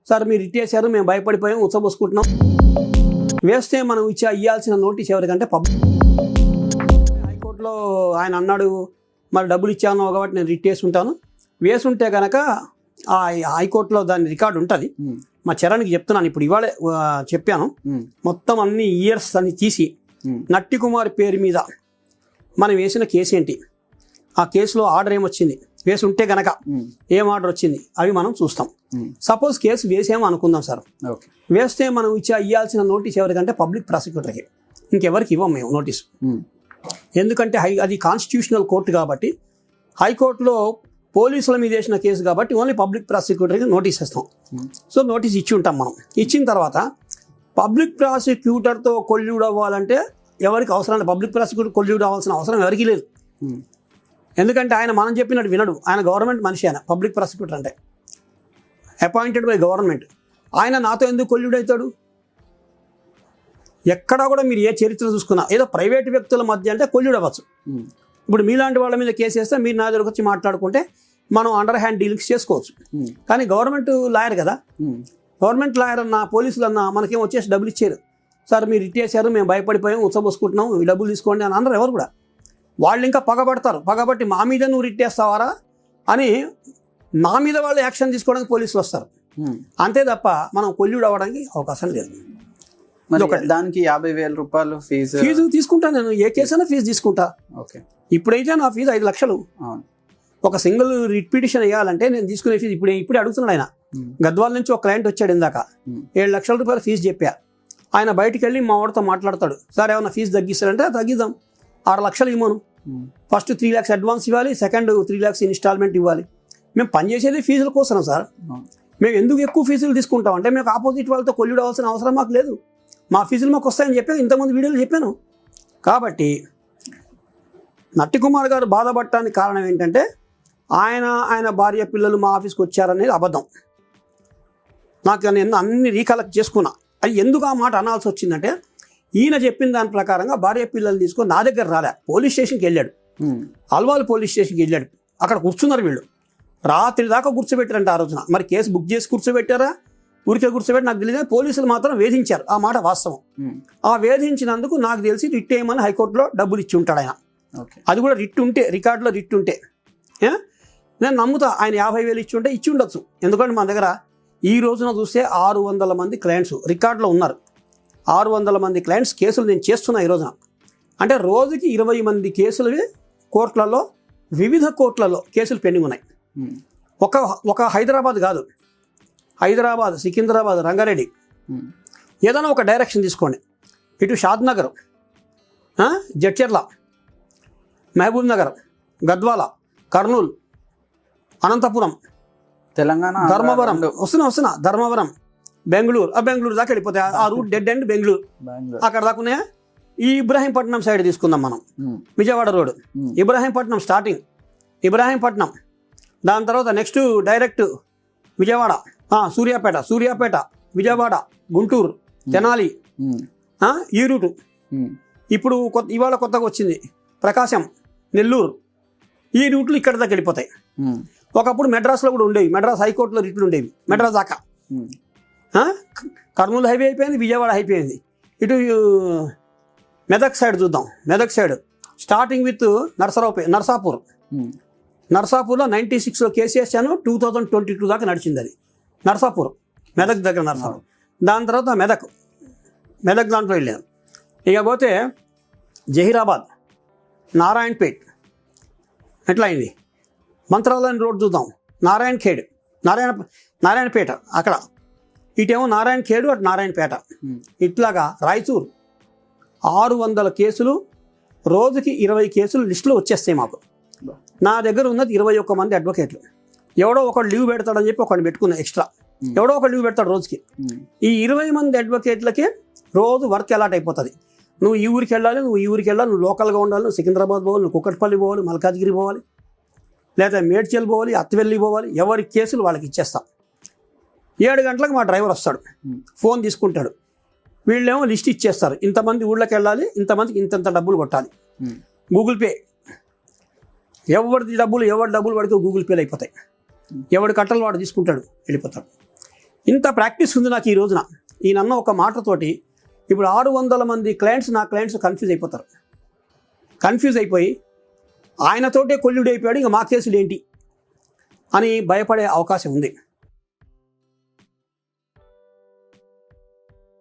Sir మీరు ఇట్టేశారు, మేము భయపడిపోయాం, ఉచ్చబోసుకుంటున్నాం. వేస్తే మనం ఇవ్వాల్సిన నోటీస్ ఎవరికంటే పబ్లిక్. హైకోర్టులో ఆయన అన్నాడు మరి డబ్బులు ఇచ్చాను కాబట్టి నేను రిట్ వేసుంటాను. వేసుంటే కనుక ఆ హైకోర్టులో దాని రికార్డు ఉంటుంది. మా చరణ్కి చెప్తున్నాను, ఇప్పుడు ఇవాళ చెప్పాను. మొత్తం అన్ని ఇయర్స్ అని తీసి నట్టి కుమార్ పేరు మీద మనం వేసిన కేసు ఏంటి, ఆ కేసులో ఆర్డర్ ఏమొచ్చింది, వేసి ఉంటే గనక ఏం ఆర్డర్ వచ్చింది, అవి మనం చూస్తాం. సపోజ్ కేసు వేసేమో అనుకుందాం సార్, వేస్తే మనం ఇవ్వాల్సిన నోటీస్ ఎవరికంటే పబ్లిక్ ప్రాసిక్యూటర్కి, ఇంకెవరికి ఇవ్వం మేము నోటీసు. ఎందుకంటే అది కాన్స్టిట్యూషనల్ కోర్టు కాబట్టి, హైకోర్టులో పోలీసుల మీద వేసిన కేసు కాబట్టి ఓన్లీ పబ్లిక్ ప్రాసిక్యూటర్కి నోటీస్ ఇస్తాం. సో నోటీస్ ఇచ్చి ఉంటాం మనం. ఇచ్చిన తర్వాత పబ్లిక్ ప్రాసిక్యూటర్తో కొల్యూడ్ అవ్వాలంటే ఎవరికి అవసరం లేదు. పబ్లిక్ ప్రాసిక్యూటర్ కొల్యూడ్ అవ్వాల్సిన అవసరం ఎవరికి లేదు. ఎందుకంటే ఆయన మనం చెప్పినట్టు వినడు. ఆయన గవర్నమెంట్ మనిషి, ఆయన పబ్లిక్ ప్రాసిక్యూటర్ అంటే అపాయింటెడ్ బై గవర్నమెంట్. ఆయన నాతో ఎందుకు కొల్యూడ్ అవుతాడు? ఎక్కడా కూడా మీరు ఏ చరిత్ర చూసుకున్నా ఏదో ప్రైవేట్ వ్యక్తుల మధ్య అంటే కొల్యూడ్ అవ్వచ్చు. ఇప్పుడు మీలాంటి వాళ్ళ మీద కేసు వేస్తే మీరు నా దగ్గరకు వచ్చి మాట్లాడుకుంటే మనం అండర్ హ్యాండ్ డీలింగ్స్ చేసుకోవచ్చు. కానీ గవర్నమెంట్ లాయర్ కదా, గవర్నమెంట్ లాయర్ అన్న పోలీసులు అన్న మనకేం వచ్చేసి డబ్బులు ఇచ్చారు. సార్ మీరు ఇట్టేశారు, మేము భయపడిపోయాం, ఉచ్చబోసుకుంటున్నాం, ఈ డబ్బులు తీసుకోండి అని అన్నారు ఎవరు కూడా. వాళ్ళు ఇంకా పగబడతారు. పగబట్టి మా మీద నువ్వు రిట్టేస్తావారా అని నా మీద వాళ్ళు యాక్షన్ తీసుకోవడానికి పోలీసులు వస్తారు. అంతే తప్ప మనం కొల్యూడ్ అవ్వడానికి అవకాశం లేదు. దానికి 50,000 రూపాయలు ఫీజు తీసుకుంటాను నేను. ఏ కేసు అయినా ఫీజు తీసుకుంటా. ఇప్పుడైతే నా ఫీజు 5 లక్షలు. ఒక సింగిల్ రిట్ పిటిషన్ వేయాలంటే నేను తీసుకునే ఫీజు ఇప్పుడే అడుగుతున్నాడు ఆయన. గద్వాల నుంచి ఒక క్లయింట్ వచ్చాడు ఇందాక, 7 లక్షల రూపాయలు ఫీజు చెప్పా. ఆయన బయటికి వెళ్ళి మా వాడితో మాట్లాడతాడు, సార్ ఏమన్నా ఫీజు తగ్గిస్తారంటే తగ్గిద్దాం, 6 లక్షలు ఇవ్వను. ఫస్ట్ 3 lakhs అడ్వాన్స్ ఇవ్వాలి, సెకండ్ 3 lakhs ఇన్స్టాల్మెంట్ ఇవ్వాలి. మేము పనిచేసేది ఫీజుల కోసం సార్. మేము ఎందుకు ఎక్కువ ఫీజులు తీసుకుంటాం అంటే మేము ఆపోజిట్ వాళ్ళతో కొల్యూడ్ అవ్వాల్సిన అవసరం మాకు లేదు. మా ఫీజులు మాకు వస్తాయని చెప్పాను, ఇంతకుముందు వీడియోలు చెప్పాను. కాబట్టి నట్టి కుమార్ గారు బాధపడటానికి కారణం ఏంటంటే ఆయన భార్య పిల్లలు మా ఆఫీస్కి వచ్చారనేది అబద్ధం. నాకు నేను అన్ని రీకలెక్ట్ చేసుకున్నా. అది ఎందుకు ఆ మాట అనాల్సి వచ్చిందంటే ఈయన చెప్పిన దాని ప్రకారంగా భార్య పిల్లలు తీసుకొని నా దగ్గర రాలే, పోలీస్ స్టేషన్కి వెళ్ళాడు. అల్వాల్ పోలీస్ స్టేషన్కి వెళ్ళాడు. అక్కడ కూర్చున్నారు వీళ్ళు, రాత్రి దాకా కూర్చోబెట్టారంట ఆ రోజున. మరి కేసు బుక్ చేసి కూర్చోబెట్టారా, ఊరికే కూర్చోబెట్టి నాకు తెలియదు. పోలీసులు మాత్రం వేధించారు, ఆ మాట వాస్తవం. ఆ వేధించినందుకు నాకు తెలిసి రిట్ వేయమని హైకోర్టులో డబ్బులు ఇచ్చి ఉంటాడు ఆయన. అది కూడా రిట్ ఉంటే, రికార్డులో రిట్ ఉంటే నేను నమ్ముతా. ఆయన 50,000 ఇచ్చి ఉండొచ్చు. ఎందుకంటే మన దగ్గర ఈ రోజున చూస్తే 600 మంది క్లయింట్స్ రికార్డులో ఉన్నారు. 600 మంది క్లయింట్స్ కేసులు నేను చేస్తున్నా ఈ రోజున. అంటే రోజుకి 20 మంది కేసులు కోర్టులలో, వివిధ కోర్టులలో కేసులు పెండింగ్ ఉన్నాయి. ఒక హైదరాబాద్ కాదు, హైదరాబాద్, సికింద్రాబాద్, రంగారెడ్డి, ఏదైనా ఒక డైరెక్షన్ తీసుకోండి. ఇటు షాద్నగర్, జడ్చర్ల, మహబూబ్ నగర్, గద్వాల, కర్నూలు, అనంతపురం, తెలంగాణ, ధర్మవరం, వస్తున్నా ధర్మవరం, బెంగళూరు దాకా వెళ్ళిపోతాయి. ఆ రూట్ డెడ్ అండ్ బెంగళూరు అక్కడ దాకునే. ఈ ఇబ్రాహీంపట్నం సైడ్ తీసుకుందాం మనం, విజయవాడ రోడ్, ఇబ్రాహీంపట్నం స్టార్టింగ్, ఇబ్రాహీంపట్నం, దాని తర్వాత నెక్స్ట్ డైరెక్ట్ విజయవాడ, సూర్యాపేట, విజయవాడ, గుంటూరు, తెనాలి, ఈ రూటు. ఇప్పుడు ఇవాళ కొత్తగా వచ్చింది ప్రకాశం, నెల్లూరు, ఈ రూట్లు ఇక్కడ దాకా వెళ్ళిపోతాయి. ఒకప్పుడు మెడ్రాస్లో కూడా ఉండేవి, మెడ్రాస్ హైకోర్టులో రిట్లు ఉండేవి మెడ్రాస్ దాకా. కర్నూలు హైవే అయిపోయింది, విజయవాడ అయిపోయింది. ఇటు మెదక్ సైడ్ చూద్దాం. మెదక్ సైడ్ స్టార్టింగ్ విత్ నర్సాపూర్లో 96లో కేసు వేసాను. 2022 దాకా నడిచింది అది. నర్సాపూర్, మెదక్ దగ్గర నర్సాపూర్. దాని తర్వాత మెదక్ దాంట్లో వెళ్ళాను. ఇకపోతే జహీరాబాద్, నారాయణపేట్, ఎట్లా అయింది. మంత్రాలయం రోడ్ చూద్దాం, నారాయణపేట అక్కడ, ఇటేమో నారాయణఖేడ్, అటు నారాయణపేట. ఇట్లాగా రాయచూర్ 600 కేసులు, రోజుకి 20 కేసులు లిస్టులో వచ్చేస్తాయి మాకు. నా దగ్గర ఉన్నది 21 మంది అడ్వకేట్లు. ఎవడో ఒకడు లీవ్ పెడతాడని చెప్పి ఒకడిని పెట్టుకున్నా ఎక్స్ట్రా. ఎవడో ఒకడు లీవ్ పెడతాడు రోజుకి. ఈ 20 మంది అడ్వకేట్లకి రోజు వర్క్ అలాట్ అయిపోతుంది. నువ్వు ఈ ఊరికి వెళ్ళాలి, నువ్వు లోకల్గా ఉండాలి, నువ్వు సికింద్రాబాద్ పోవాలి, నువ్వు కుక్కట్పల్లి పోవాలి, మల్కాజ్గిరి పోవాలి, లేదా మేడ్చల్ పోవాలి, అత్తివెల్లి పోవాలి. ఎవరి కేసులు వాళ్ళకి ఇచ్చేస్తాం. 7 గంటలకు మా డ్రైవర్ వస్తాడు, ఫోన్ తీసుకుంటాడు. వీళ్ళేమో లిస్ట్ ఇచ్చేస్తారు, ఇంతమంది ఊళ్ళకి వెళ్ళాలి, ఇంతమందికి ఇంత డబ్బులు కొట్టాలి. గూగుల్ పే, ఎవరి డబ్బులు వాడికి గూగుల్ పేలు అయిపోతాయి. ఎవడి కట్టలు వాడు తీసుకుంటాడు, వెళ్ళిపోతాడు. ఇంత ప్రాక్టీస్ ఉంది నాకు ఈ రోజున. ఈయనన్న ఒక మాటతోటి ఇప్పుడు 600 మంది క్లయింట్స్ నా క్లయింట్స్ కన్ఫ్యూజ్ అయిపోతారు. కన్ఫ్యూజ్ అయిపోయి ఆయనతోటే కొల్లుడైపోయాడు, ఇంకా మా కేసులు ఏంటి అని భయపడే అవకాశం ఉంది.